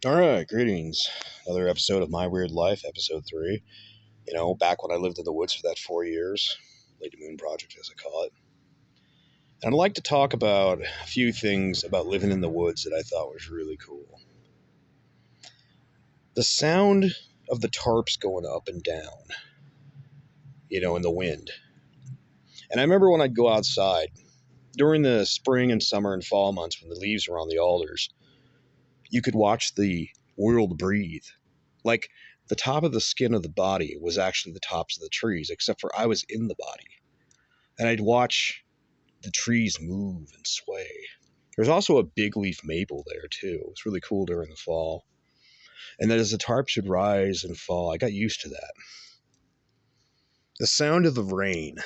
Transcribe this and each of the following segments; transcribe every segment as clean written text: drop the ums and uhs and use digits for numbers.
All right, greetings. Another episode of My Weird Life, episode 3. Back when I lived in the woods for that 4 years, Lady Moon Project, as I call it. And I'd like to talk about a few things about living in the woods that I thought was really cool. The sound of the tarps going up and down, in the wind. And I remember when I'd go outside during the spring and summer and fall months when the leaves were on the alders, you could watch the world breathe. Like, the top of the skin of the body was actually the tops of the trees, except for I was in the body. And I'd watch the trees move and sway. There's also a big leaf maple there, too. It was really cool during the fall. And then as the tarps would rise and fall, I got used to that. The sound of the rain,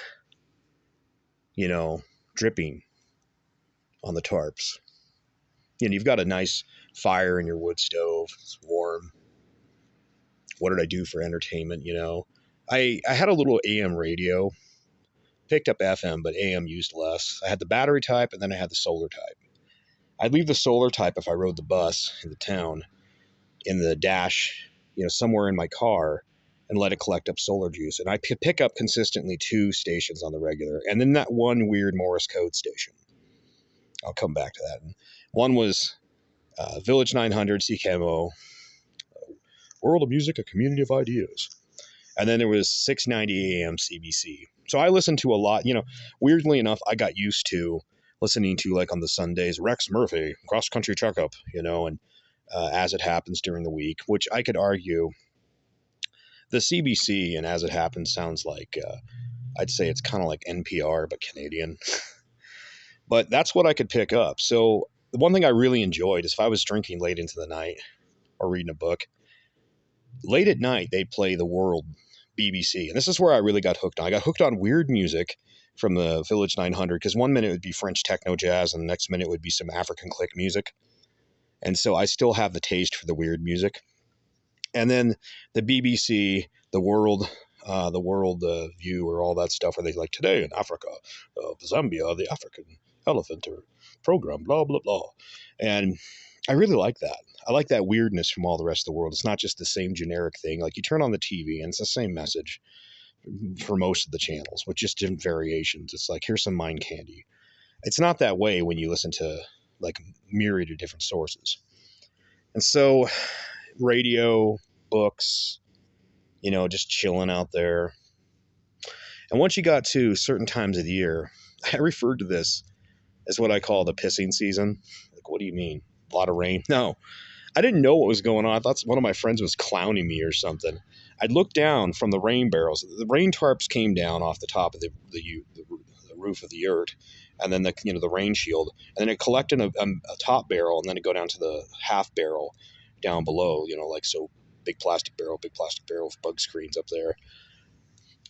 dripping on the tarps. You've got a nice fire in your wood stove. It's warm. What did I do for entertainment, I had a little AM radio. Picked up FM, but AM used less. I had the battery type, and then I had the solar type. I'd leave the solar type if I rode the bus into town in the dash, somewhere in my car, and let it collect up solar juice. And I pick up consistently 2 stations on the regular, and then that one weird Morse code station. I'll come back to that. And one was Village 900 CKMO, World of Music, a Community of Ideas. And then there was 690 AM CBC. So I listened to a lot, weirdly enough, I got used to listening to, like on the Sundays, Rex Murphy, Cross Country Checkup, and As It Happens during the week, which I could argue the CBC and As It Happens sounds like, I'd say it's kind of like NPR, but Canadian. But that's what I could pick up. So the one thing I really enjoyed is if I was drinking late into the night or reading a book, late at night, they'd play the World BBC. And this is where I really got hooked on. I got hooked on weird music from the Village 900 because one minute it would be French techno jazz and the next minute it would be some African click music. And so I still have the taste for the weird music. And then the BBC, the World View or all that stuff where they like, today in Africa, Zambia, the African elephant or program, blah, blah, blah. And I really like that. I like that weirdness from all the rest of the world. It's not just the same generic thing. Like you turn on the TV and it's the same message for most of the channels with just different variations. It's like, here's some mind candy. It's not that way when you listen to like myriad of different sources. And so radio, books, just chilling out there. And once you got to certain times of the year, I referred to this as what I call the pissing season. Like, what do you mean? A lot of rain? No. I didn't know what was going on. I thought one of my friends was clowning me or something. I'd look down from the rain barrels. The rain tarps came down off the top of the roof of the yurt, and then the rain shield, and then it collected a top barrel, and then it go down to the half barrel down below. Like so, big plastic barrel with bug screens up there,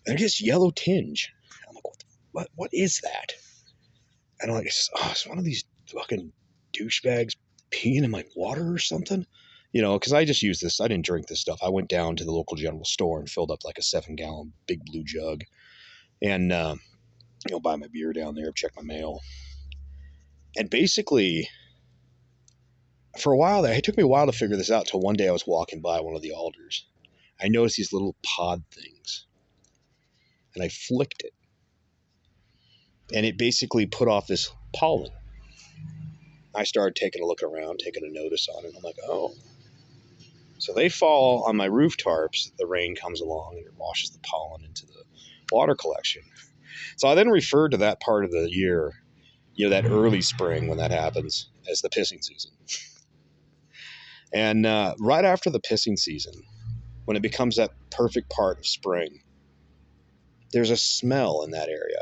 and it gets yellow tinge. I'm like, what is that? And I'm like, it's one of these fucking douchebags peeing in my water or something, because I just used this. I didn't drink this stuff. I went down to the local general store and filled up like a 7-gallon big blue jug and, buy my beer down there, check my mail. And basically, for a while there, it took me a while to figure this out till one day I was walking by one of the alders. I noticed these little pod things and I flicked it. And it basically put off this pollen. I started taking a look around, taking a notice on it. I'm like, oh. So they fall on my roof tarps. The rain comes along and it washes the pollen into the water collection. So I then referred to that part of the year, that early spring when that happens, as the pissing season. And right after the pissing season, when it becomes that perfect part of spring, there's a smell in that area.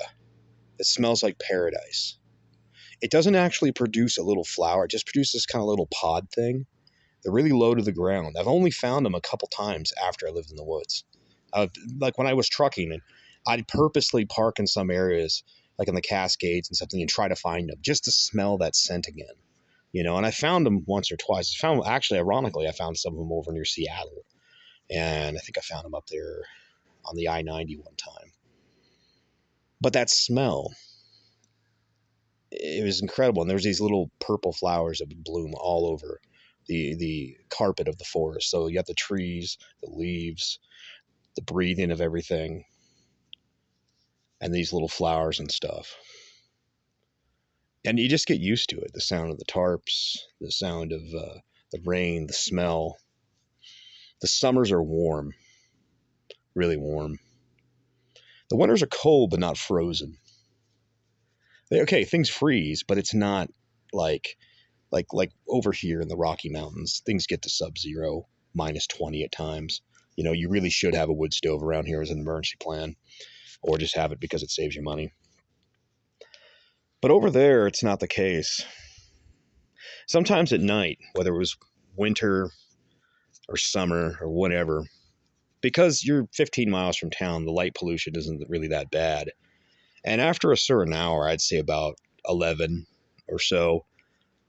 It smells like paradise. It doesn't actually produce a little flower. It just produces this kind of little pod thing. They're really low to the ground. I've only found them a couple times after I lived in the woods. Like when I was trucking, and I'd purposely park in some areas, like in the Cascades and something, and try to find them just to smell that scent again. And I found them once or twice. Ironically, I found some of them over near Seattle. And I think I found them up there on the I-90 one time. But that smell, it was incredible. And there was these little purple flowers that would bloom all over the carpet of the forest. So you have the trees, the leaves, the breathing of everything, and these little flowers and stuff. And you just get used to it. The sound of the tarps, the sound of the rain, the smell. The summers are warm, really warm. The winters are cold, but not frozen. Okay, things freeze, but it's not like over here in the Rocky Mountains. Things get to sub-zero, -20 at times. You really should have a wood stove around here as an emergency plan, or just have it because it saves you money. But over there, it's not the case. Sometimes at night, whether it was winter or summer or whatever, because you're 15 miles from town, the light pollution isn't really that bad. And after a certain hour, I'd say about 11 or so,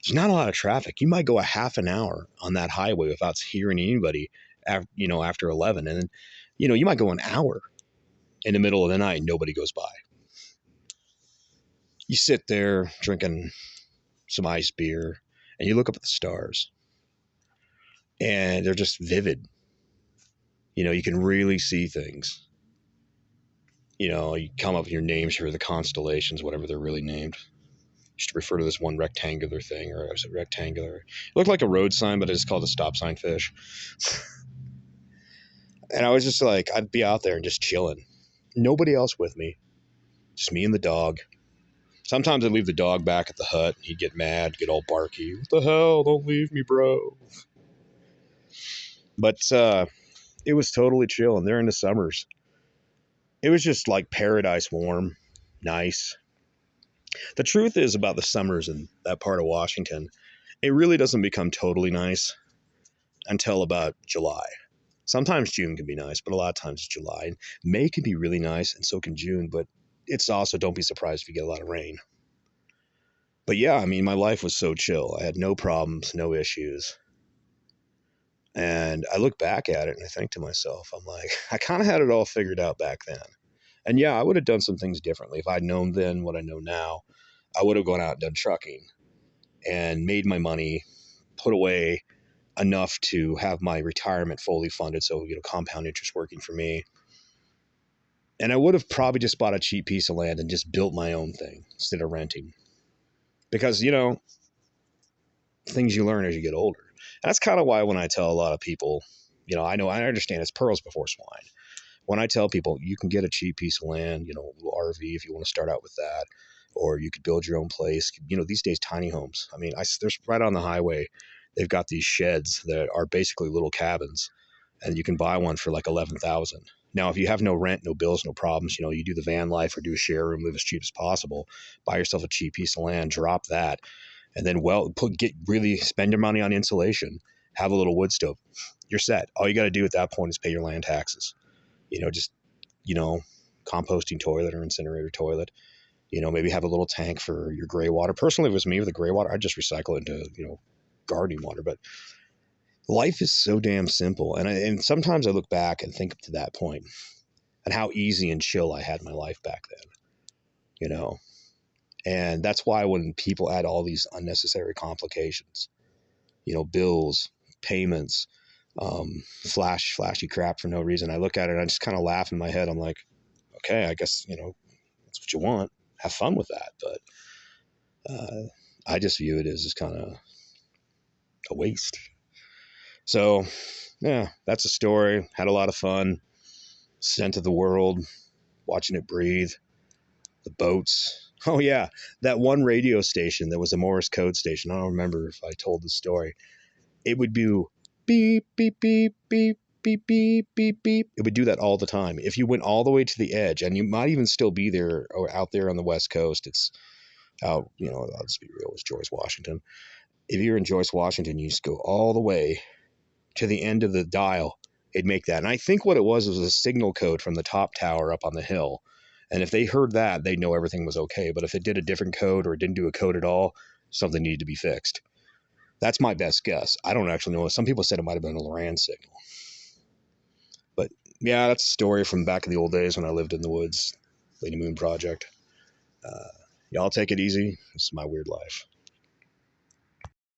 there's not a lot of traffic. You might go a half an hour on that highway without hearing anybody, after 11. And then, you might go an hour in the middle of the night and nobody goes by. You sit there drinking some ice beer and you look up at the stars and they're just vivid. You can really see things. You come up with your names for the constellations, whatever they're really named. Used to refer to this one rectangular thing, or is it rectangular? It looked like a road sign, but it's called a stop sign fish. And I was just like, I'd be out there and just chilling. Nobody else with me. Just me and the dog. Sometimes I'd leave the dog back at the hut. He'd get mad, get all barky. What the hell? Don't leave me, bro. But it was totally chill. And they're in the summers. It was just like paradise warm, nice. The truth is about the summers in that part of Washington, it really doesn't become totally nice until about July. Sometimes June can be nice, but a lot of times it's July. And May can be really nice, and so can June, but it's also, don't be surprised if you get a lot of rain. But yeah, I mean, my life was so chill. I had no problems, no issues. And I look back at it and I think to myself, I'm like, I kind of had it all figured out back then. And yeah, I would have done some things differently. If I'd known then what I know now, I would have gone out and done trucking and made my money, put away enough to have my retirement fully funded. So, compound interest working for me. And I would have probably just bought a cheap piece of land and just built my own thing instead of renting. Because, things you learn as you get older. And that's kind of why when I tell a lot of people, I understand it's pearls before swine. When I tell people you can get a cheap piece of land, a little RV if you want to start out with that, or you could build your own place. These days, tiny homes. I mean, there's right on the highway, they've got these sheds that are basically little cabins, and you can buy one for like 11,000. Now, if you have no rent, no bills, no problems, you do the van life or do a share room, live as cheap as possible, buy yourself a cheap piece of land, drop that, and then spend your money on insulation, have a little wood stove. You're set. All you got to do at that point is pay your land taxes. Composting toilet or incinerator toilet. Maybe have a little tank for your gray water. Personally, if it was me with the gray water, I'd just recycle it into, gardening water. But life is so damn simple. And sometimes I look back and think up to that point and how easy and chill I had my life back then, And that's why when people add all these unnecessary complications, bills, payments, flashy crap for no reason, I look at it and I just kind of laugh in my head. I'm like, okay, I guess, that's what you want. Have fun with that. But I just view it as just kind of a waste. So, yeah, that's a story. Had a lot of fun. Scent of the world, watching it breathe, the boats. Oh, yeah, that one radio station that was a Morse code station. I don't remember if I told the story. It would do beep, beep, beep, beep, beep, beep, beep, beep. It would do that all the time. If you went all the way to the edge, and you might even still be there or out there on the West Coast, it's out, I'll just be real, it's Joyce, Washington. If you're in Joyce, Washington, you just go all the way to the end of the dial. It'd make that. And I think what it was a signal code from the top tower up on the hill. And if they heard that, they'd know everything was okay. But if it did a different code or it didn't do a code at all, something needed to be fixed. That's my best guess. I don't actually know. Some people said it might have been a Loran signal. But yeah, that's a story from back in the old days when I lived in the woods. Lady Moon Project. Y'all take it easy. This is my weird life.